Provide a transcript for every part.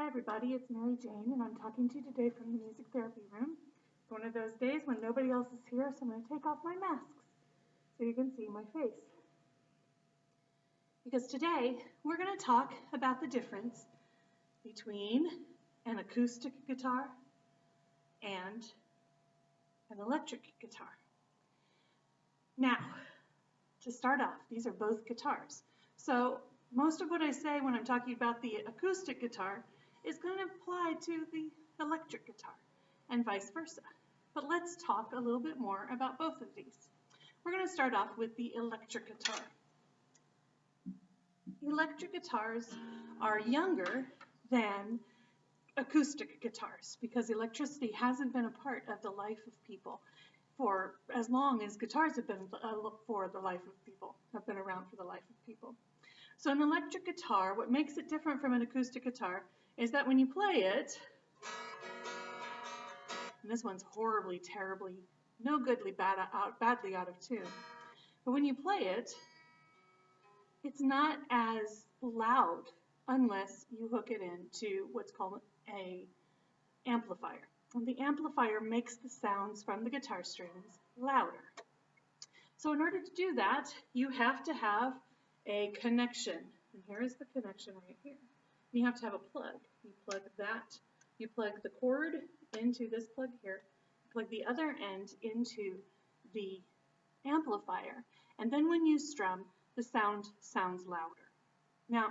Hi everybody, it's Mary Jane and I'm talking to you today from the music therapy room. It's one of those days when nobody else is here, so I'm going to take off my masks so you can see my face. Because today we're going to talk about the difference between an acoustic guitar and an electric guitar. Now, to start off, these are both guitars. So most of what I say when I'm talking about the acoustic guitar is going to apply to the electric guitar and vice versa. But let's talk a little bit more about both of these. We're going to start off with the electric guitar. Electric guitars are younger than acoustic guitars because electricity hasn't been a part of the life of people for as long as guitars have been around for the life of people. So an electric guitar, what makes it different from an acoustic guitar is that when you play it, and this one's horribly, terribly, no goodly, badly out of tune, but when you play it, it's not as loud unless you hook it into what's called an amplifier. And the amplifier makes the sounds from the guitar strings louder. So in order to do that, you have to have a connection. And here is the connection right here. You have to have a plug. You plug the cord into this plug here, plug the other end into the amplifier, and then when you strum, the sound sounds louder. Now,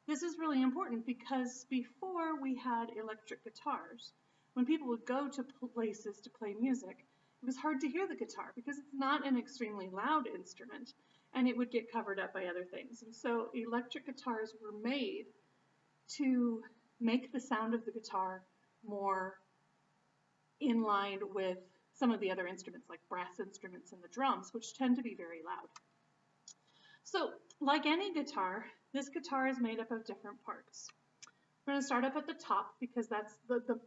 this is really important because before we had electric guitars, when people would go to places to play music, it was hard to hear the guitar because it's not an extremely loud instrument and it would get covered up by other things. And so electric guitars were made to make the sound of the guitar more in line with some of the other instruments like brass instruments and the drums, which tend to be very loud. So like any guitar, this guitar is made up of different parts. We're going to start up at the top because that's the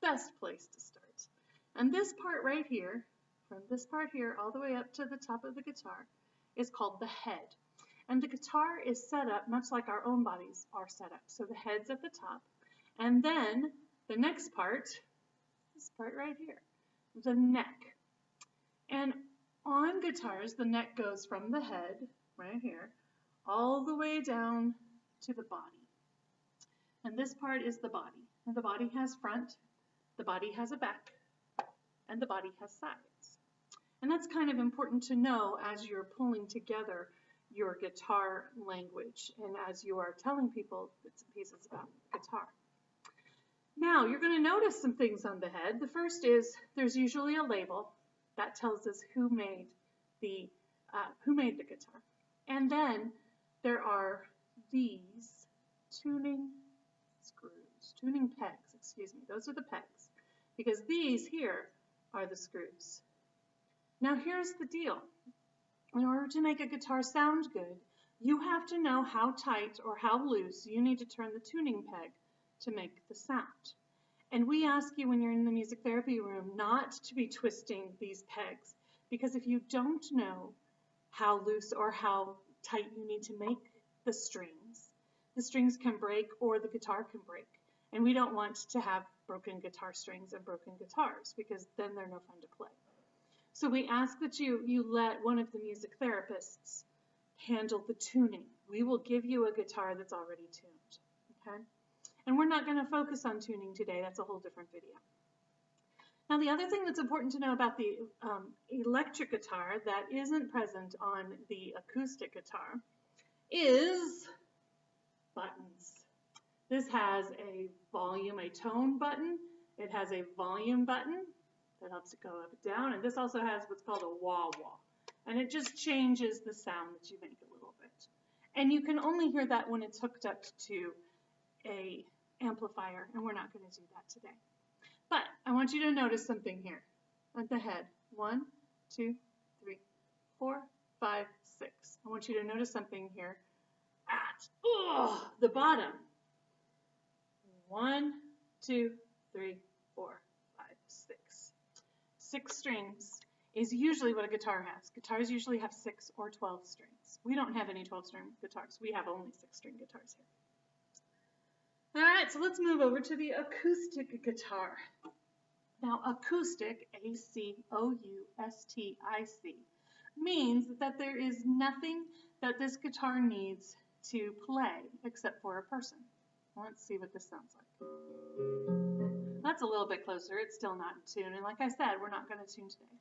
best place to start. And this part right here, from this part here all the way up to the top of the guitar, is called the head. And the guitar is set up much like our own bodies are set up. So the head's at the top. And then the next part, this part right here, the neck. And on guitars, the neck goes from the head, right here, all the way down to the body. And this part is the body. And the body has front, the body has a back, and the body has sides. And that's kind of important to know as you're pulling together your guitar language and as you are telling people bits and pieces about guitar. Now, you're going to notice some things on the head. The first is there's usually a label that tells us who made the guitar. And then there are these tuning pegs, excuse me. Those are the pegs because these here are the screws. Now here's the deal. In order to make a guitar sound good, you have to know how tight or how loose you need to turn the tuning peg to make the sound. And we ask you when you're in the music therapy room not to be twisting these pegs because if you don't know how loose or how tight you need to make the strings can break or the guitar can break. And we don't want to have broken guitar strings and broken guitars because then they're no fun to play. So we ask that you let one of the music therapists handle the tuning. We will give you a guitar that's already tuned, okay? And we're not going to focus on tuning today. That's a whole different video. Now, the other thing that's important to know about the electric guitar that isn't present on the acoustic guitar is buttons. This has a volume, a tone button. It has a volume button that helps it go up and down. And this also has what's called a wah-wah. And it just changes the sound that you make a little bit. And you can only hear that when it's hooked up to an amplifier, and we're not going to do that today. But I want you to notice something here at the head. 1, 2, 3, 4, 5, 6. I want you to notice something here at the bottom. 1, 2, 3, 4, 5, 6. 6 strings is usually what a guitar has. Guitars usually have 6 or 12 strings. We don't have any 12-string guitars. We have only 6-string guitars here. All right, so let's move over to the acoustic guitar. Now, acoustic, A-C-O-U-S-T-I-C, means that there is nothing that this guitar needs to play except for a person. Let's see what this sounds like. That's a little bit closer. It's still not in tune. And like I said, we're not going to tune today.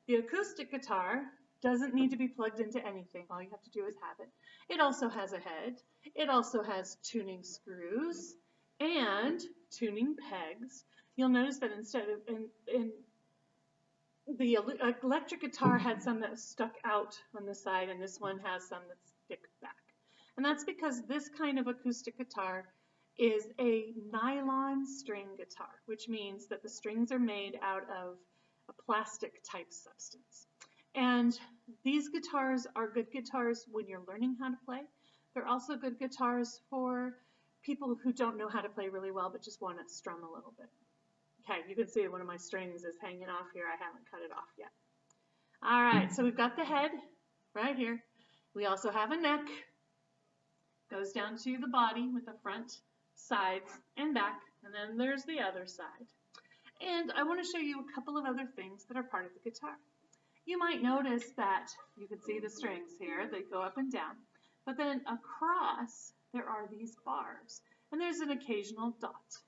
The acoustic guitar doesn't need to be plugged into anything. All you have to do is have it. It also has a head. It also has tuning screws and tuning pegs. You'll notice that instead of in the electric guitar had some that stuck out on the side, and this one has some that stick back. And that's because this kind of acoustic guitar is a nylon string guitar, which means that the strings are made out of a plastic type substance. And these guitars are good guitars when you're learning how to play. They're also good guitars for people who don't know how to play really well but just want to strum a little bit. Okay, you can see one of my strings is hanging off here. I haven't cut it off yet. All right, so we've got the head right here. We also have a neck. Goes down to the body with the front, sides, and back. And then there's the other side. And I want to show you a couple of other things that are part of the guitar. You might notice that you can see the strings here. They go up and down. But then across, there are these bars. And there's an occasional dot.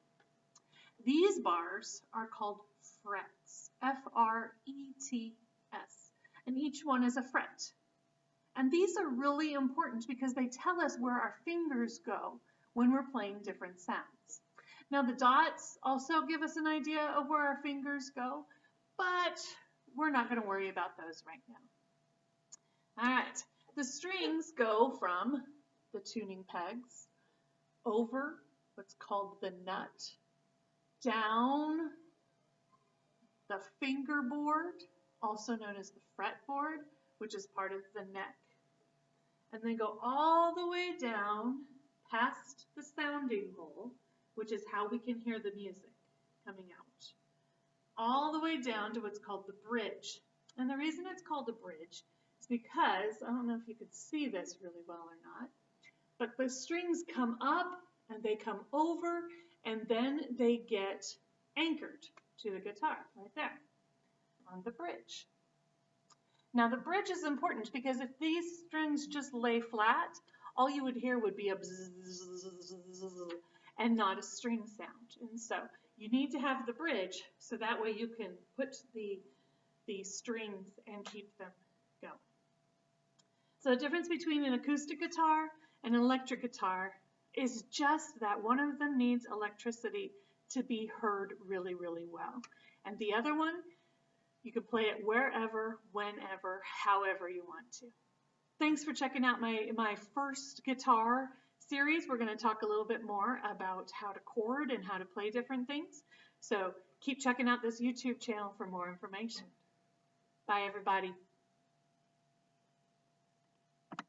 These bars are called frets, F-R-E-T-S, and each one is a fret. And these are really important because they tell us where our fingers go when we're playing different sounds. Now the dots also give us an idea of where our fingers go, but we're not going to worry about those right now. All right, the strings go from the tuning pegs over what's called the nut, down the fingerboard, also known as the fretboard, which is part of the neck. And then go all the way down past the sounding hole, which is how we can hear the music coming out. All the way down to what's called the bridge. And the reason it's called a bridge is because, I don't know if you could see this really well or not, but the strings come up and they come over and then they get anchored to the guitar right there on the bridge. Now the bridge is important because if these strings just lay flat, all you would hear would be a bzzz and not a string sound. And so you need to have the bridge so that way you can put the strings and keep them going. So the difference between an acoustic guitar and an electric guitar is just that one of them needs electricity to be heard really, really well. And the other one, you can play it wherever, whenever, however you want to. Thanks for checking out my first guitar series. We're going to talk a little bit more about how to chord and how to play different things. So keep checking out this YouTube channel for more information. Bye, everybody.